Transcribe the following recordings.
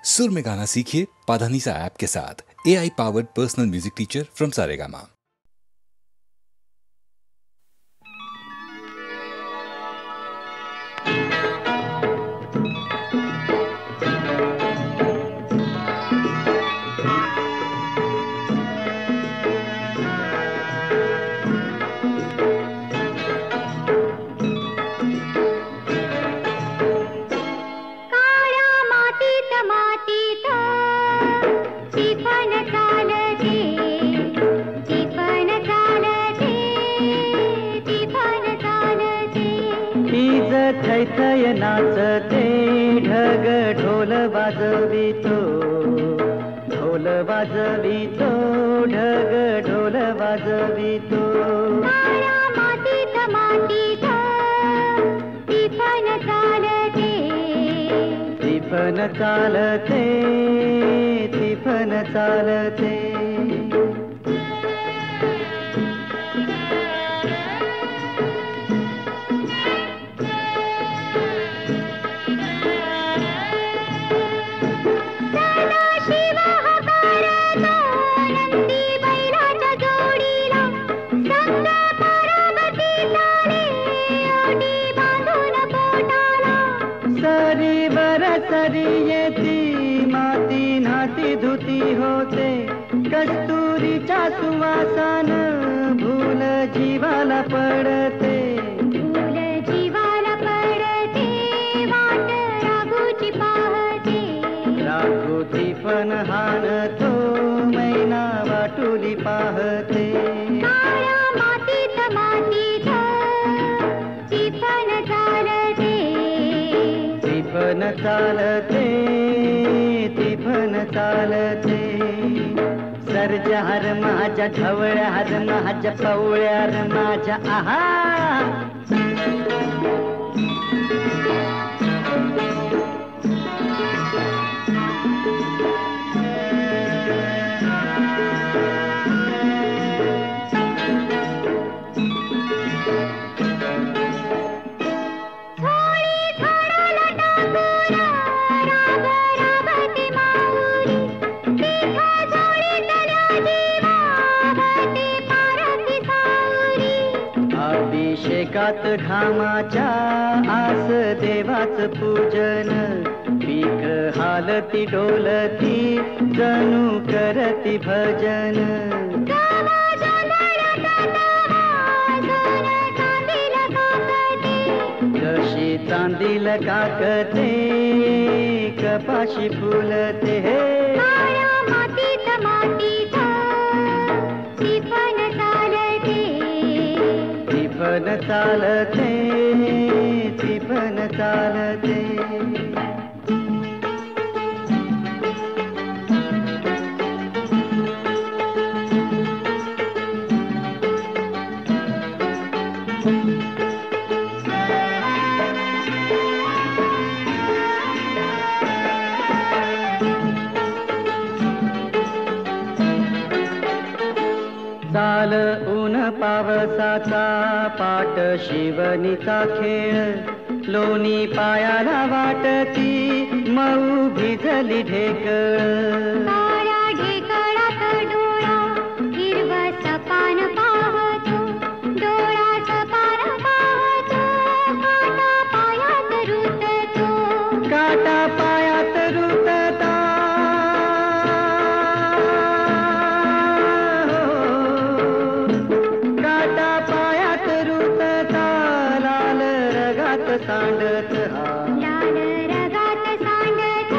सुर में गाना सीखिए पाधानीसा ऐप के साथ। AI powered personal music teacher from Saregama. थैथय नाचते ढग ढोल वाजवितो, ढोल वाजवितो, ढग ढोल वाजवितो। मातीत मातीत टिफन चालते, टिफन चालते, टिफन चालते। सरी येती माती नाती धुती होते, कस्तुरीच्या सुवासान भूल जीवाला पडते, फूल जीवाला पडते, वाट राघूची पाहते, राघूची पण हाणतो, मैना वाटुली पाहते। काळ्या मातीत मातीत टिफन चालते, टिफन चालते, टिफन चालते। सर्जा हर माझ्या ढवळ्या हर माझ्या पवळ्या हर माझ्या आहा। अभिषेकात घामाच्या आस देवाच पूजन, पीक हालती डोलती जणू करती भजन। जशी चांदील काकते कपाशी फुलते, मातीत मातीत टिफन चालते, टिफन चालते, टिफन चालते। चाल ऊन पावसाचा पाट शिवणीचा खेळ, लोणी पायाला वाटती मऊ भिजली ढेकळ। काळ्या ढेकळात डोळा हिरवस पान पाहतो, डोळा सपान पाहतो, काटा पायात रुततो, काटा पायात रुतता, काटा पायात रुतता, लाल रगात सांडत हा, लाल रगात सांडत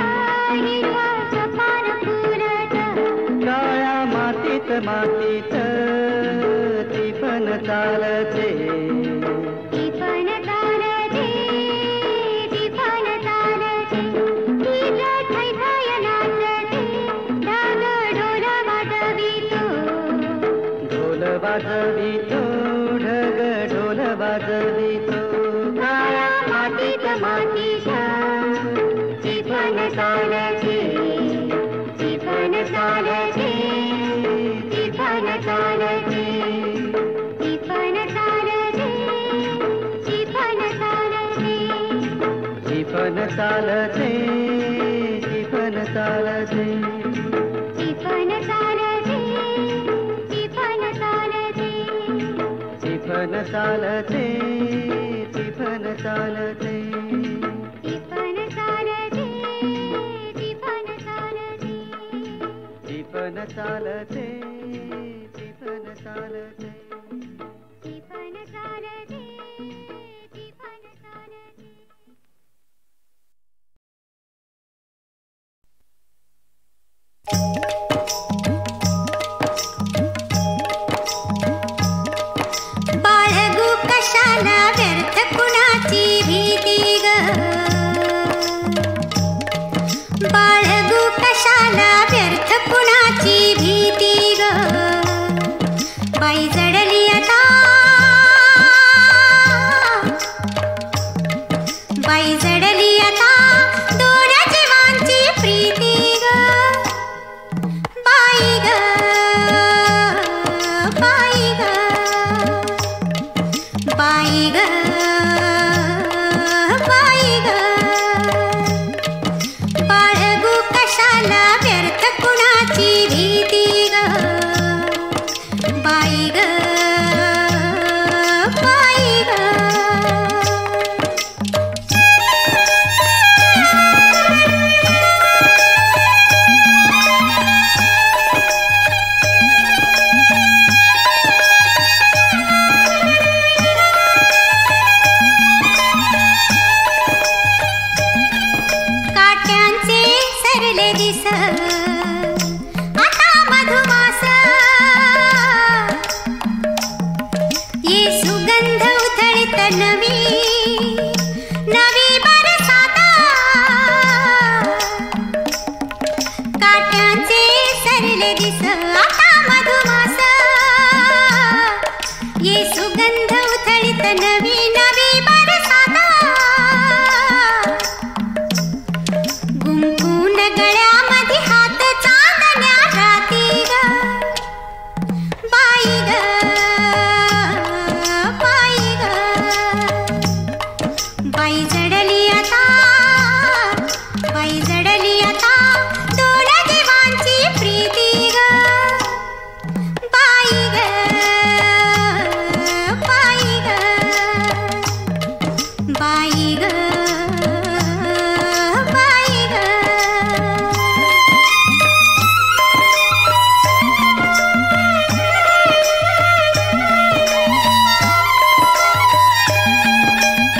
हिरवस पान फुलत, काळ्या मातीत मातीत टिफन चालते, टिफन चालते, टिफन चालते। ढीग थैथय नाचते, ढग ढोल वाजवितो, ढोल वाजवितो, ढग ढोल वाजवितो। काळ्या मातीत मातीत टिफन चालते, टिफन चालते, टिफन चालते, टिफन चालते, चालते टिफन चालते टिफन चालते टिफन चालते टिफन चालते टिफन चालते टिफन चालते टिफन चालते टिफन चालते टिफन चालते टिफन चालते बाळगू कशाला व्यर्थ कुणाची भीती ग बाळगू कशाला व्यर्थ कुणाची भीती ग बाई जडली आता बाई जडली आता दोन जीवांची प्रीती ग बाई ग बाई ग बाई ग बाई ग बाळगू कशाला व्यर्थ कुणाची भीती ग बाई ग बाई ग काट्यांचे सरले दिस आता मधुमास ये सुगंध उथळीत नवी नवी बरसात काट्यांचे सरले दिस आता मधुमास ये सुगंध उथळीत नवी नवी बरसात गुंफून गळ्यामध्ये हात चांदण्या राती ग बाई ग बाई ग बाई जडली आता बाई जडली आता दोन जीवांची प्रीती ग बाई ग बाई ग बाई ग बाई ग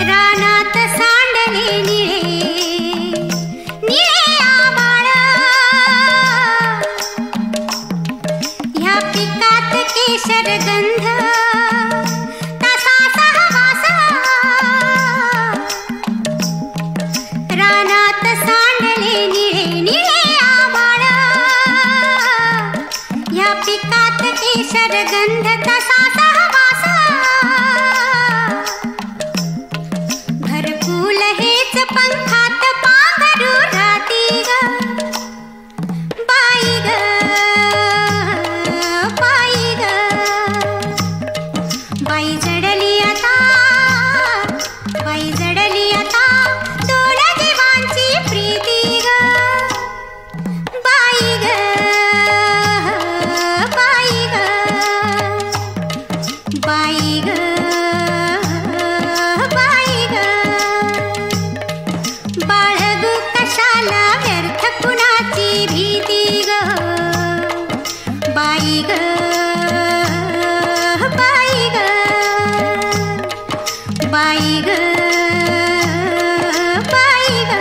रानात सांडले निळे निळे आभाळ ह्या पिकात केशर गंध तसा सहवास रानात सांडले निळे निळे आभाळ ह्या पिकात केशर गंध तसा सहवास घरकुल हेच पंखात पांघरू राहती ग बाई ग बाई ग बाई जडली आता बाई जडली आता दोन जीवांची प्रीती ग बाई ग बाई ग बाई ग बाई ग बाळगू कशाला व्यर्थ कुणाची भीती ग बाई ग बाई ग बाई ग बाई ग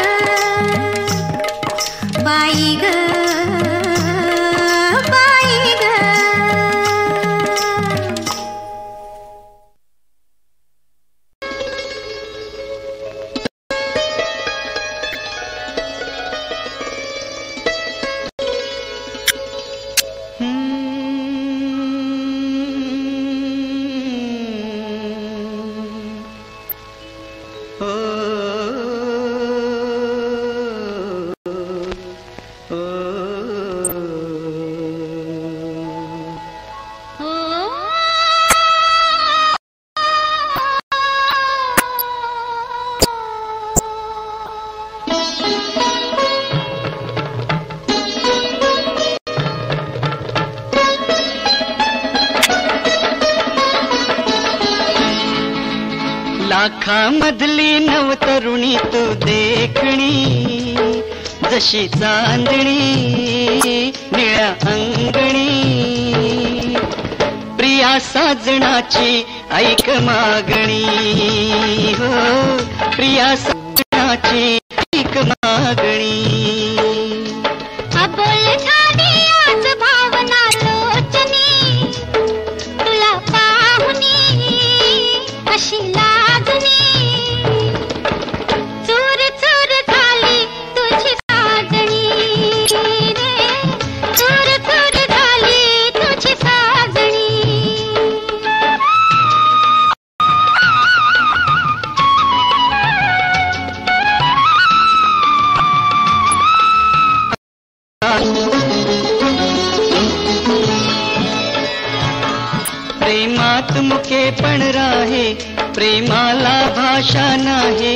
बाई ग बाई ग ओ आखामधली नवतरुणी तू देखणी, जशी चांदणी निळ्या अंगणी. प्रिया साजणाची ऐक मागणी, हो प्रिया साजणाची ऐक मागणी. अबोल झाली आज भावना लोचनी, तुला पाहुनी अशी लागणी. चूर चूर झाली तुझी साजणी रे, चूर चूर झाली तुझी साजणी. प्रेमात मुके पण राहे, प्रेमाला भाषा नाही.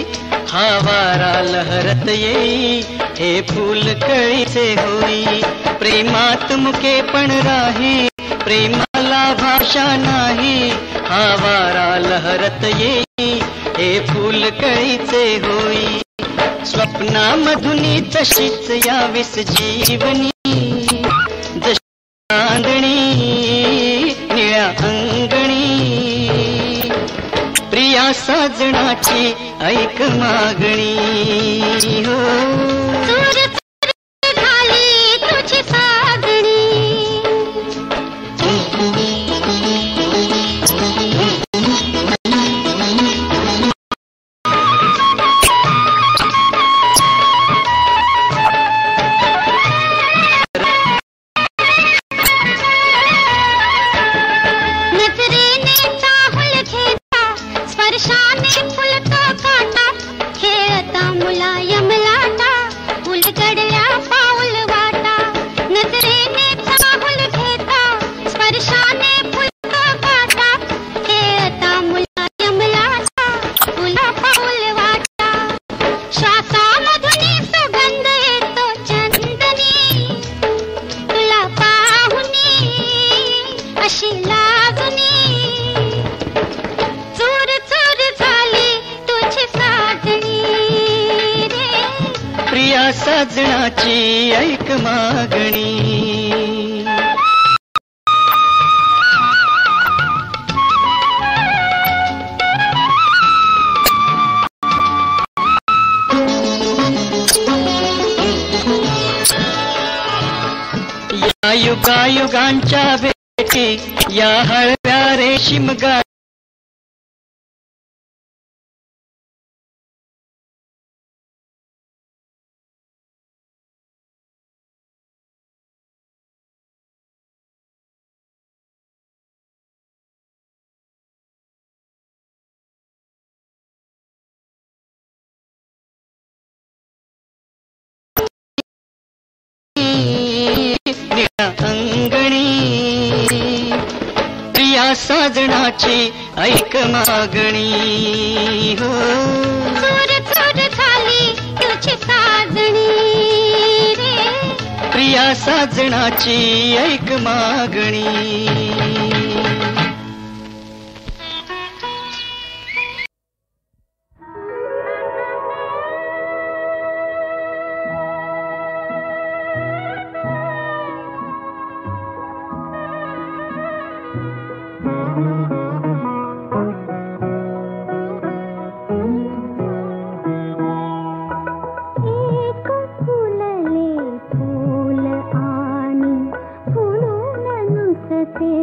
हा वारा लहरत येई, हे फूल कळीचे होई. प्रेमात मुके पण राहे, प्रेमाला भाषा नाही. हा वारा लहरत येई, हे फूल कळीचे होई. स्वप्नामधुनी तशीच यावीस जीवनी, जशी चांदणी निळ्या अंगणी. प्रिया साजणाची ऐक मागणी, हो चूर चूर झाली तुझी साजणी. नजरेने चाहुल घेता, स्पर्शाने फुलतो काटा. खेळता मुलायम लाटा, उलगडल्या पाऊल वाटा. नजरेने चाहुल घेता, स्पर्शाने फुलतो काटा. खेळता मुलायम लाटा, उला पाऊल वाटा. श्वासामधुनी सुगंध येतो चंदनी, तुला पाहुनी अशी लागणी. चूर चूर झाली तुझी साजणी रे, प्रिया साजणाची ऐक मागणी. या युगायुगांच्या भेटी, या हळव्या रेशीम गा निळ्या अंगणी. प्रिया साजणाची ऐक मागणी, हो चूर चूर झाली तुझी साजणी रे. प्रिया साजणाची ऐक मागणी. एक फुलले फूल आणि फुलून नुसते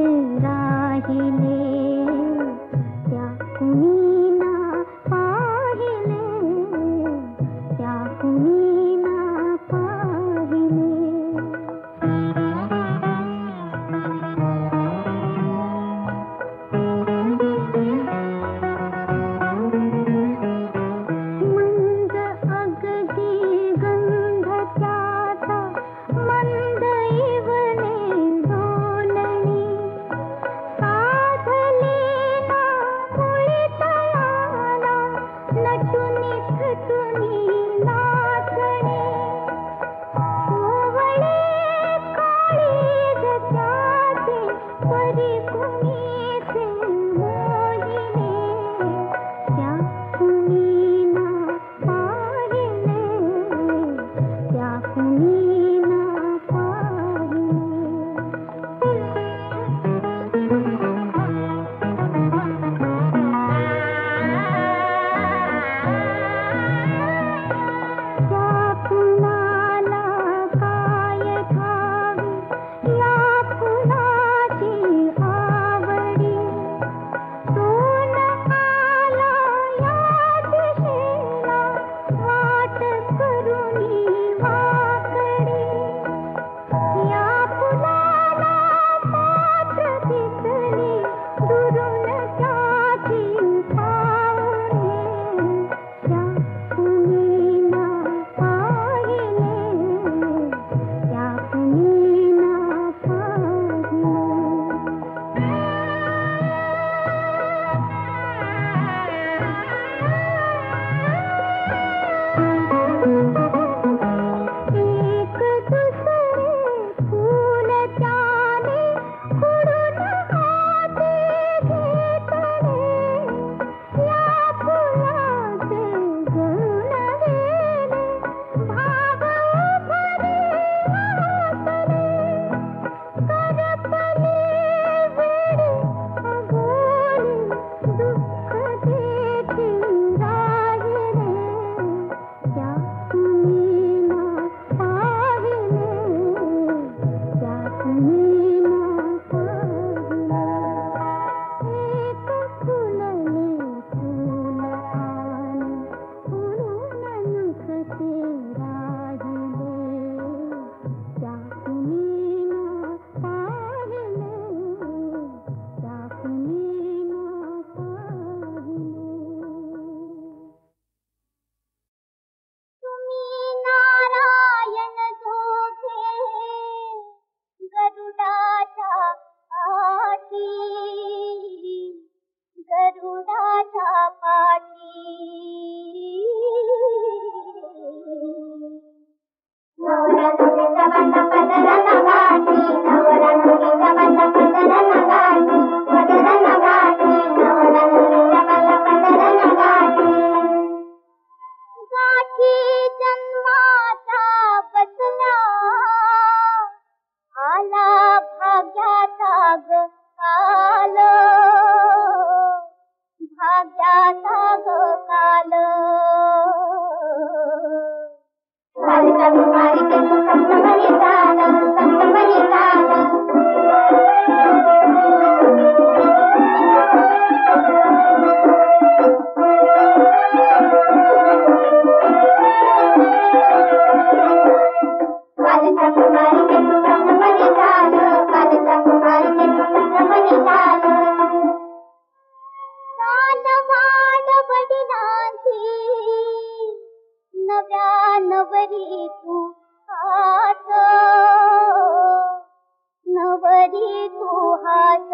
करी तू हात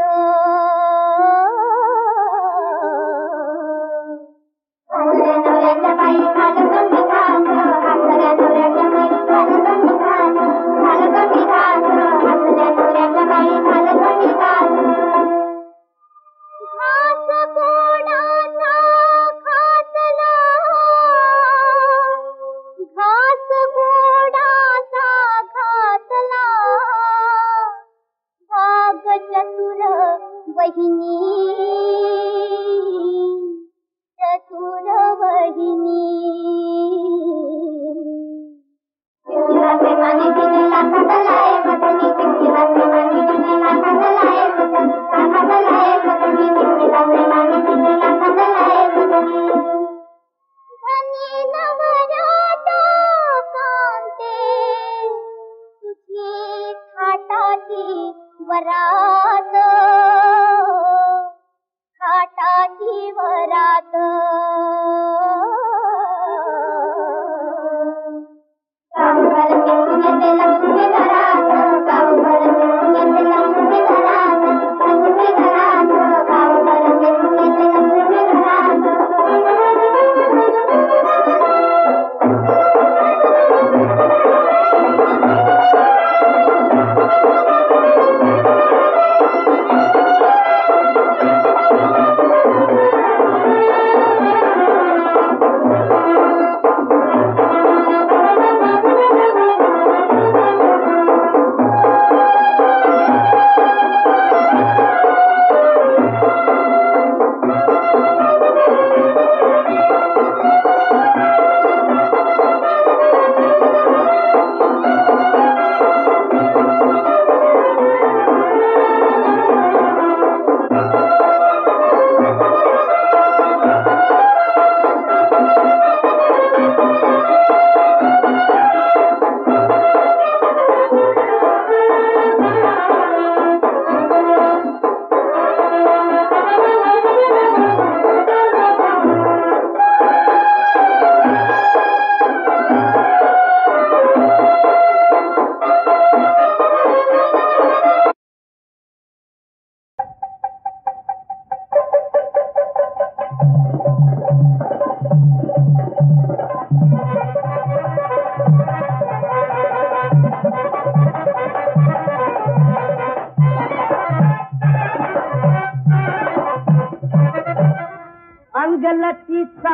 अंगलतीचा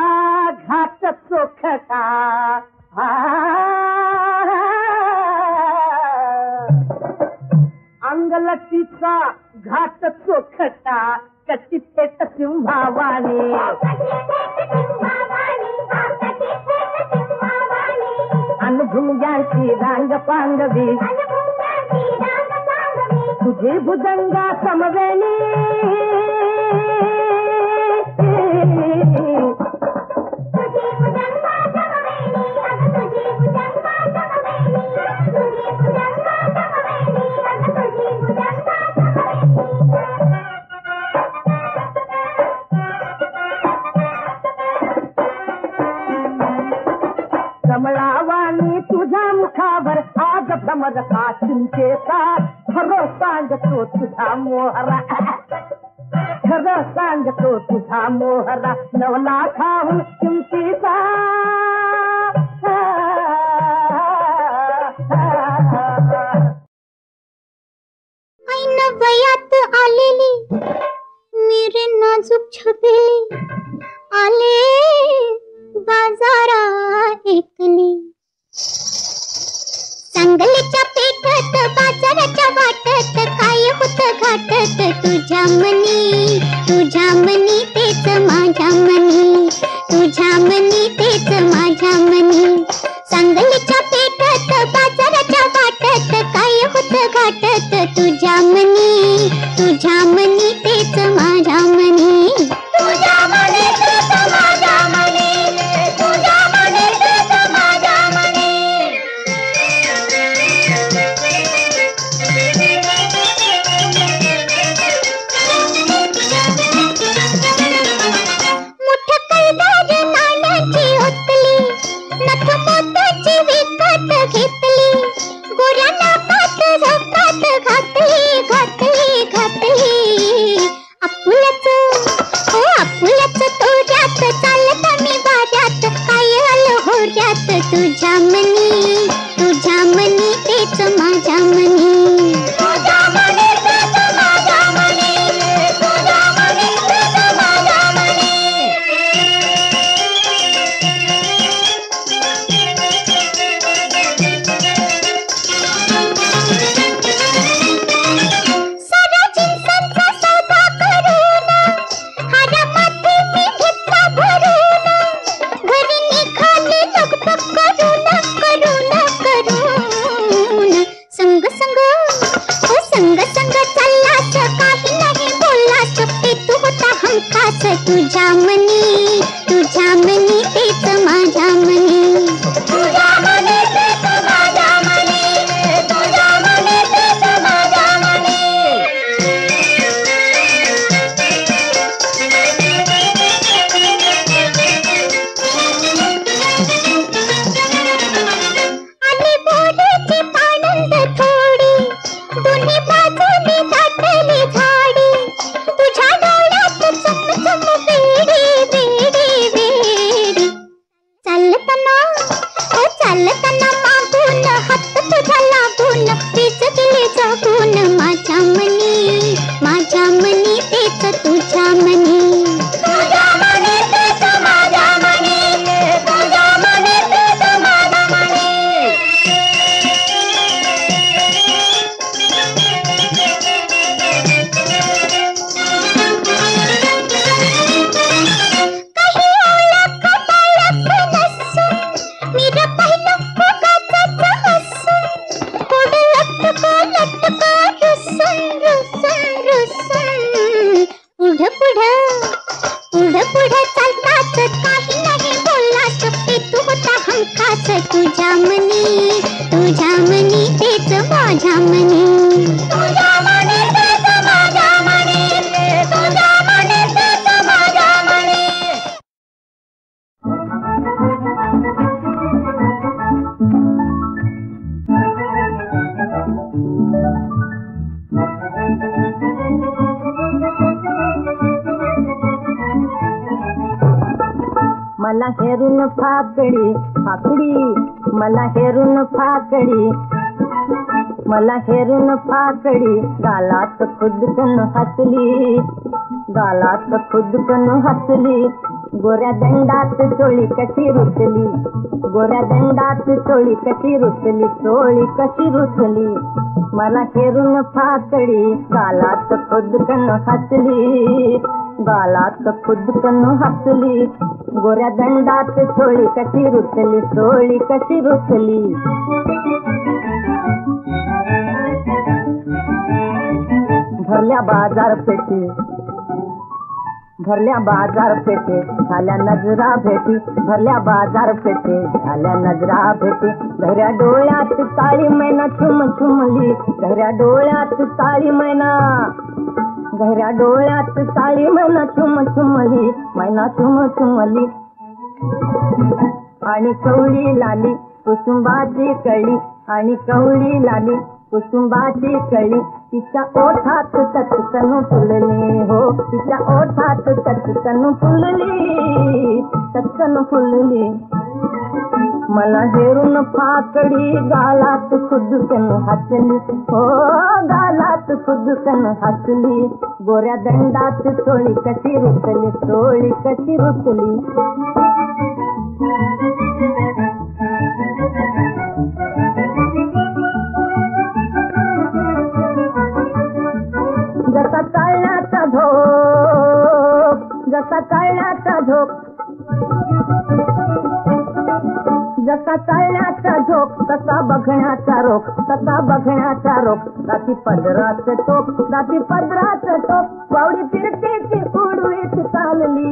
घाट चोखटा अंगलतीचा घाट चोखटा कटी पेट सिंहावाणी अनुभुंग्यांची रांग पांगवी तुझी भुजंगा समवेणी कमळावाणी तुझ्या मुखावर आज भ्रमर का चिंतेचा खरं सांगतो तुझा मोहरा खरं सांगतो तुझा मोहरा नवला खाऊन चिंतेचा ऐन वयात आलेली मेरे नाजुक छबेली आले बाजारा एकली सांगलीच्या पेठात बाजाराच्या वाटत काय होत घाटत तुझ्या मनी तेच माझ्या मनी तुझ्या मनी तेच माझ्या मनी सांगलीच्या पेठात बाजाराच्या वाटत काय होत घाटत तुझ्या मनी तेच माझ्या मनी तुझ्या मनी तेच माझ्या मनी तुझ्या मनी तेच माझ्या मनी मुठ कैदार नाण्याची ओतली नथ मोत्याची विकत घेतली गोऱ्या नाकात झोकात घातली माझ्या मनी तुझ्या मनी प्रीत माझ्या मनी तुझ्या मनी प्रीत माझ्या मनी सारा चिंचांचा सौदा करून हारामध्ये मी घेतला भरून घरी निघाले लगबग करून संग संग हो संग संग चाललास काही नाही बोललास तू होता हमखास तुझ्या मनी तेच माझ्या मनी तुझ्या मनी तेच माझ्या मनी तुझ्या मनी तेच माझ्या मनी आली बोरीची पाणंद थोडी दोन्ही बाजूनी दाटली झाडी तुझ्या डोळ्यात चमचम बेडी चालताना मागून हात तुझ्या लागून तेच गेले जगून माझ्या मनी तेच तुझ्या मनी तुझ्या मनी तेच माझ्या मनी तुझ्या मनी तेच माझ्या मनी काही ओळख नसून मी पाहिलं उगाचच हसून पुढे लटका रुसून पुढे चालतात काही नाही बोललास तू होता हमखास तुझ्या मनी तेच माझ्या मनी तुझ्या मनी तेच माझ्या मनी तुझ्या मनी तेच माझ्या मनी मला हेरून फाकडी मला हेरून फाकडी गालात खुदकन हसली गोऱ्या दंडात चोळी कशी रुतली चोळी कशी रुतली मला हेरून फाकडी गालात खुदकन हसली गोऱ्या दंडात चोळी कशी रुतली भरल्या बाजारपेठे झाल्या नजरा भेटी घऱ्या डोळ्यात काळी मैना छुमछुमली घऱ्या डोळ्यात काळी मैना छुमछुमली आणि कवळी लाली कुसुंबाची कळी तिच्या ओठात चटकन फुलली मला हेरून फाकडी गालात खुदकन हसली गोऱ्या दंडात चोळी कशी रुतली जसा चालण्याचा झोक तसा बघण्याचा रोख राती पदराचं टोक वावडी फिरतेची उडवीत चालली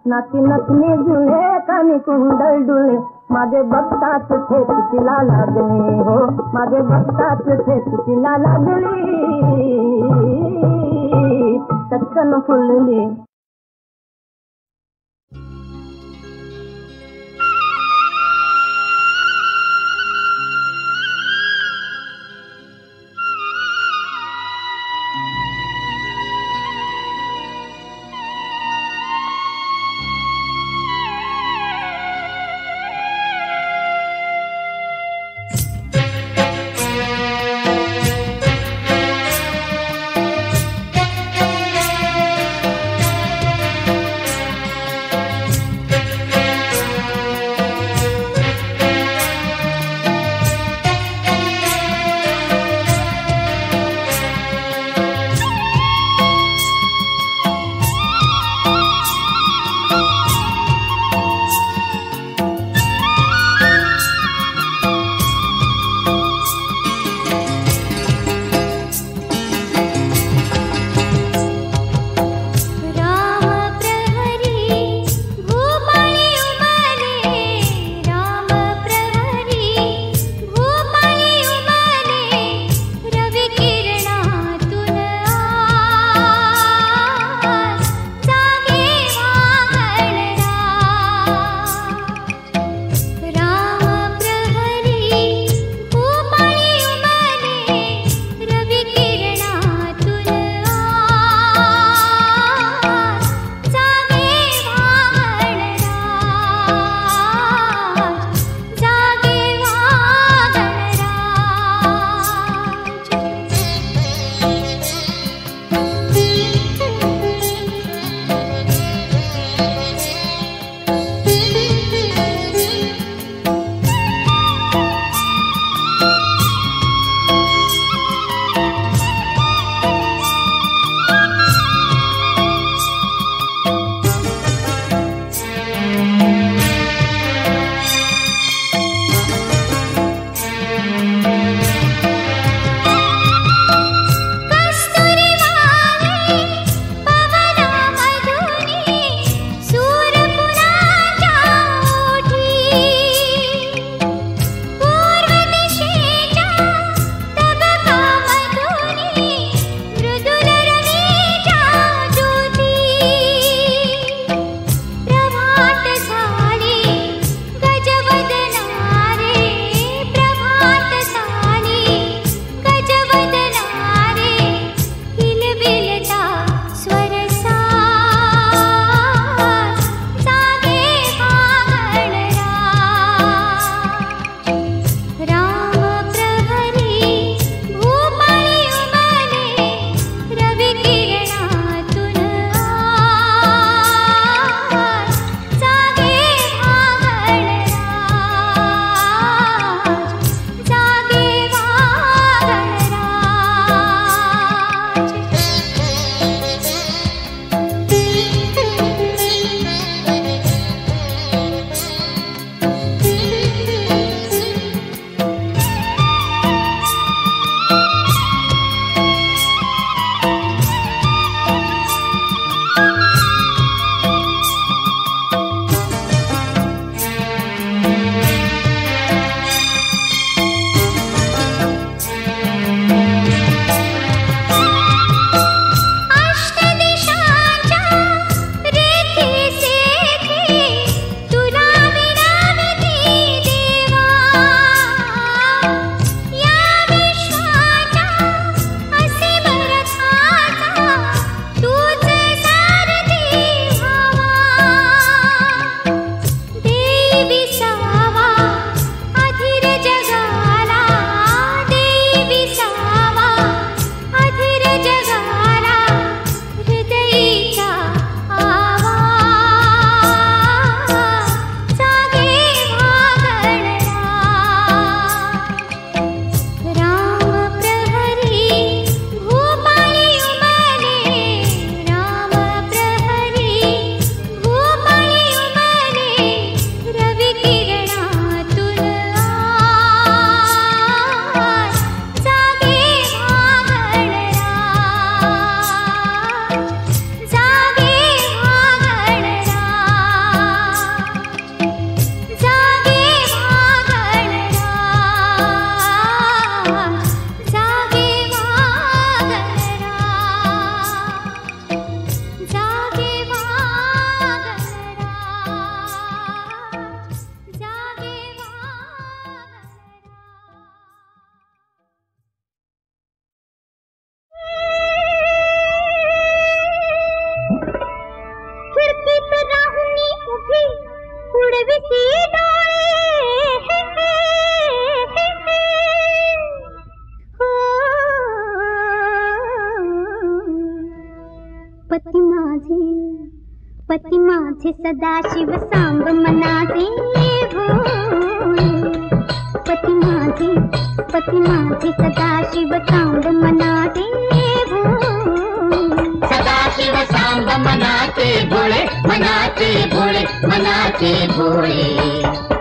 नाती नथनी झुले कानी कुंडल डुले मागे बघताच ठेच तिला लागली चटकन फुलली भी उड़विसी डोळे हो पती माझे सदाशिव सांब मनाचे भोळे पती माझे सदाशिव सांब मनाचे भोळे सदाशिव सांब मनाचे भोळे मनाचे भोळे मनाचे भोळे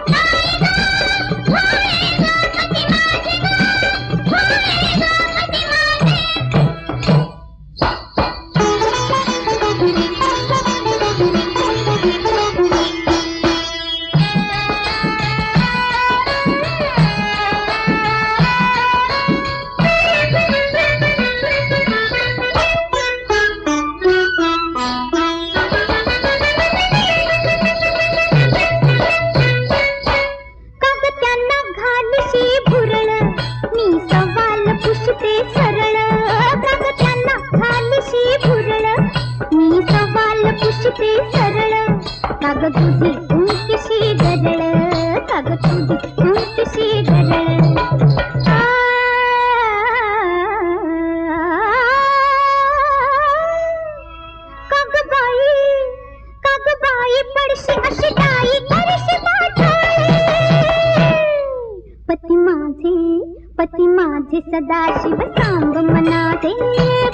पती माझे सदाशिव सांब मनाचे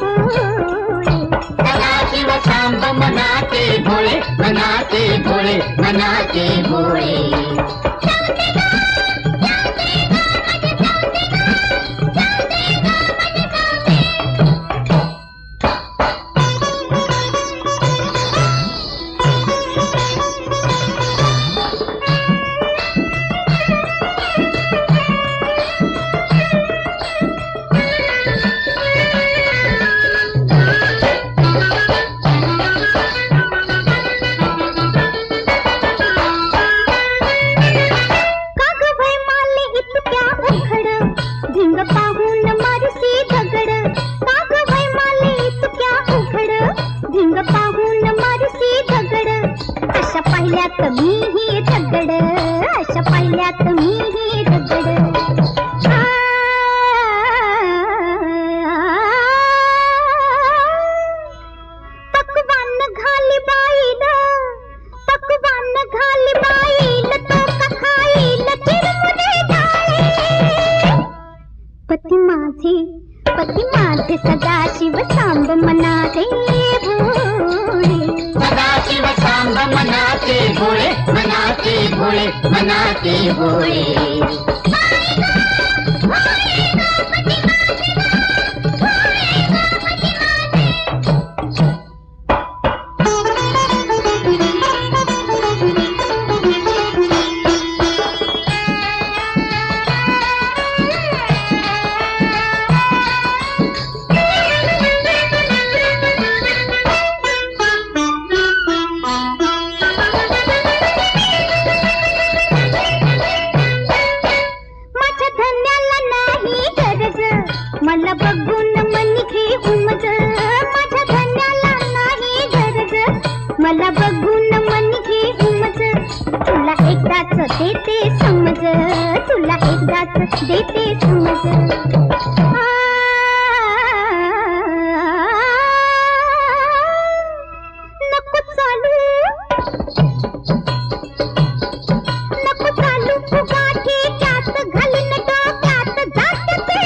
भोळे सदाशिव सांब मनाचे भोळे मनाचे भोळे मनाचे भोळे पती माझे सदाशिव सांब मनाचे भोळे सदाशिव सांब मनाचे भोळे मनाचे भोळे मनाचे भोळे मला बघून मन घे उमज माझ्या धन्याला नाही गरज मला बघून मन घे उमज तुला एकदाच देते समज तुला एकदाच देते समज नको चालू फुगाठी त्यात घालीन डोक्यात जाते ते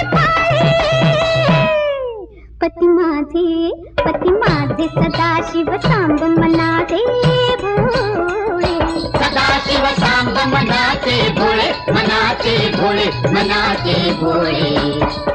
पती माझे सदाशिव सांब मनाचे भोळे सदाशिव सांब मनाचे भोळे मनाचे भोळे मनाचे भोळे